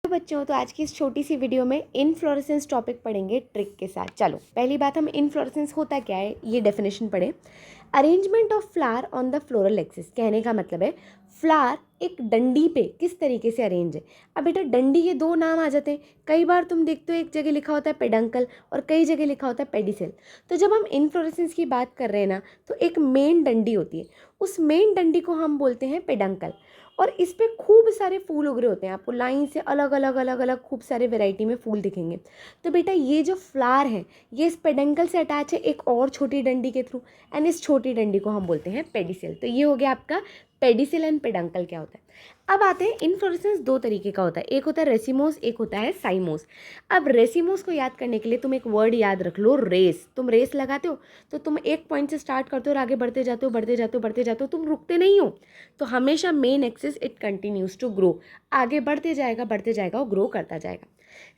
तो बच्चों, तो आज की इस छोटी सी वीडियो में इनफ्लोरेसेंस टॉपिक पढ़ेंगे ट्रिक के साथ। चलो, पहली बात, हम इनफ्लोरेसेंस होता क्या है ये डेफिनेशन पढ़ें। Arrangement of flower on the floral axis, कहने का मतलब है फ्लावर एक डंडी पे किस तरीके से अरेंज है। अब बेटा, डंडी के दो नाम आ जाते हैं। कई बार तुम देखते हो एक जगह लिखा होता है पेडंकल और कई जगह लिखा होता है पेडिसेल। तो जब हम इनफ्लोरेसेंस की बात कर रहे हैं ना, तो एक मेन डंडी होती है, उस मेन डंडी को हम बोलते हैं पेडंकल। और इस पे खूब सारे फूल उग रहे होते हैं, आपको लाइन से अलग अलग अलग अलग खूब सारे वैरायटी में फूल दिखेंगे। तो बेटा, ये जो फ्लावर है ये इस पेडंकल से अटैच है एक और छोटी डंडी के थ्रू, एंड इस छोटी डंडी को हम बोलते हैं पेडिसेल। तो ये हो गया आपका पेडिसेल एंड पेडंकल क्या होता है। अब आते हैं, इनफ्लोरेसेंस दो तरीके का होता है, एक होता है रेसिमोस, एक होता है साइमोस। अब रेसिमोस को याद करने के लिए तुम एक वर्ड याद रख लो, रेस। तुम रेस लगाते हो तो तुम एक पॉइंट से स्टार्ट करते हो और आगे बढ़ते जाते हो बढ़ते जाते हो बढ़ते जाते हो, तुम रुकते नहीं हो। तो हमेशा main axis it continues to grow, आगे बढ़ते जाएगा और ग्रो करता जाएगा।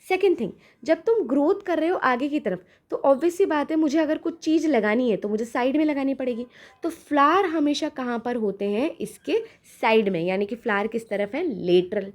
सेकेंड थिंग, जब तुम ग्रोथ कर रहे हो आगे की तरफ, तो ऑब्वियस सी बात है, मुझे अगर कुछ चीज़ लगानी है तो मुझे साइड में लगानी पड़ेगी। तो फ्लावर हमेशा कहाँ पर होते हैं, इसके साइड में, यानी कि फ्लावर किस तरफ है, लेटरल।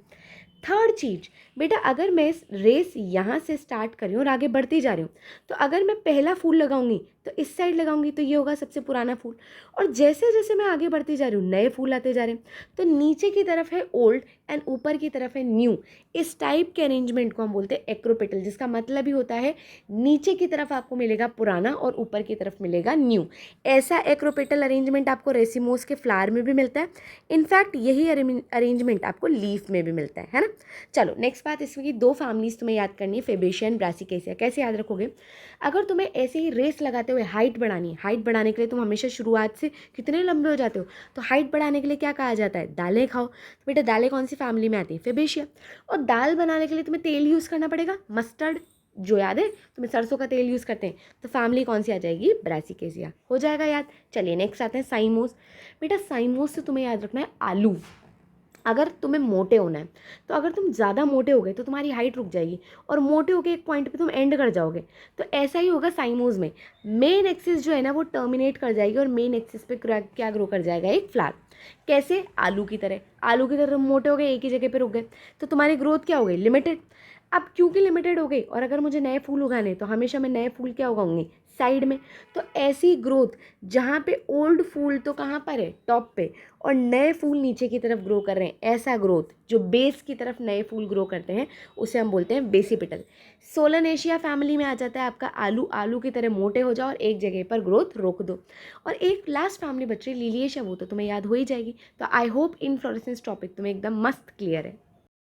थर्ड चीज बेटा, अगर मैं रेस यहाँ से स्टार्ट कर रही हूँ और आगे बढ़ती जा रही हूँ, तो अगर मैं पहला फूल लगाऊंगी तो इस साइड लगाऊंगी, तो ये होगा सबसे पुराना फूल। और जैसे जैसे मैं आगे बढ़ती जा रही हूँ नए फूल आते जा रहे हैं, तो नीचे की तरफ है ओल्ड एंड ऊपर की तरफ है न्यू। इस टाइप के अरेंजमेंट को हम बोलते हैं एक्रोपेटल, जिसका मतलब ही होता है नीचे की तरफ आपको मिलेगा पुराना और ऊपर की तरफ मिलेगा न्यू। ऐसा एक्रोपेटल अरेंजमेंट आपको रेसिमोस के फ्लावर में भी मिलता है। इनफैक्ट यही अरेंजमेंट आपको लीफ में भी मिलता है ना। चलो, नेक्स्ट बात, इसमें की दो फैमिलीज तुम्हें याद करनी है, फेबेशिया एंड ब्रासिकेसिया। कैसे याद रखोगे, अगर तुम्हें ऐसे ही रेस लगाते हुए हाइट बढ़ानी है, हाइट बढ़ाने के लिए तुम हमेशा शुरुआत से कितने लंबे हो जाते हो, तो हाइट बढ़ाने के लिए क्या कहा जाता है, दालें खाओ। तो बेटा, दालें कौन सी फैमिली में आती है, फेबेशिया। और दाल बनाने के लिए तुम्हें तेल यूज़ करना पड़ेगा, मस्टर्ड, जो याद है तुम्हें सरसों का तेल यूज़ करते हैं, तो फैमिली कौन सी आ जाएगी, ब्रासिकेसिया। हो जाएगा याद। चलिए, नेक्स्ट आते हैं साइमोस। बेटा, साइमोस से तुम्हें याद रखना है आलू। अगर तुम्हें मोटे होना है, तो अगर तुम ज़्यादा मोटे हो गए तो तुम्हारी हाइट रुक जाएगी और मोटे होकर एक पॉइंट पे तुम एंड कर जाओगे। तो ऐसा ही होगा साइमोज में, मेन एक्सिस जो है ना वो टर्मिनेट कर जाएगी और मेन एक्सिस पे क्या ग्रो कर जाएगा, एक फ्लावर। कैसे, आलू की तरह। आलू की तरह तुम मोटे हो गए, एक ही जगह पे रुक गए, तो तुम्हारी ग्रोथ क्या हो गई, लिमिटेड। अब क्योंकि लिमिटेड हो गई, और अगर मुझे नए फूल उगाने, तो हमेशा मैं नए फूल क्या उगाऊंगी, साइड में। तो ऐसी ग्रोथ, जहाँ पे ओल्ड फूल तो कहाँ पर है, टॉप पे, और नए फूल नीचे की तरफ ग्रो कर रहे हैं, ऐसा ग्रोथ जो बेस की तरफ नए फूल ग्रो करते हैं, उसे हम बोलते हैं बेसिपिटल। सोलनेशिया फैमिली में आ जाता है आपका आलू। आलू की तरह मोटे हो जाओ और एक जगह पर ग्रोथ रोक दो। और एक लास्ट फैमिली बच रही, लिलिएशिया, वो तो तुम्हें याद हो ही जाएगी। तो आई होप इनफ्लोरेसेंस टॉपिक तुम्हें एकदम मस्त क्लियर है।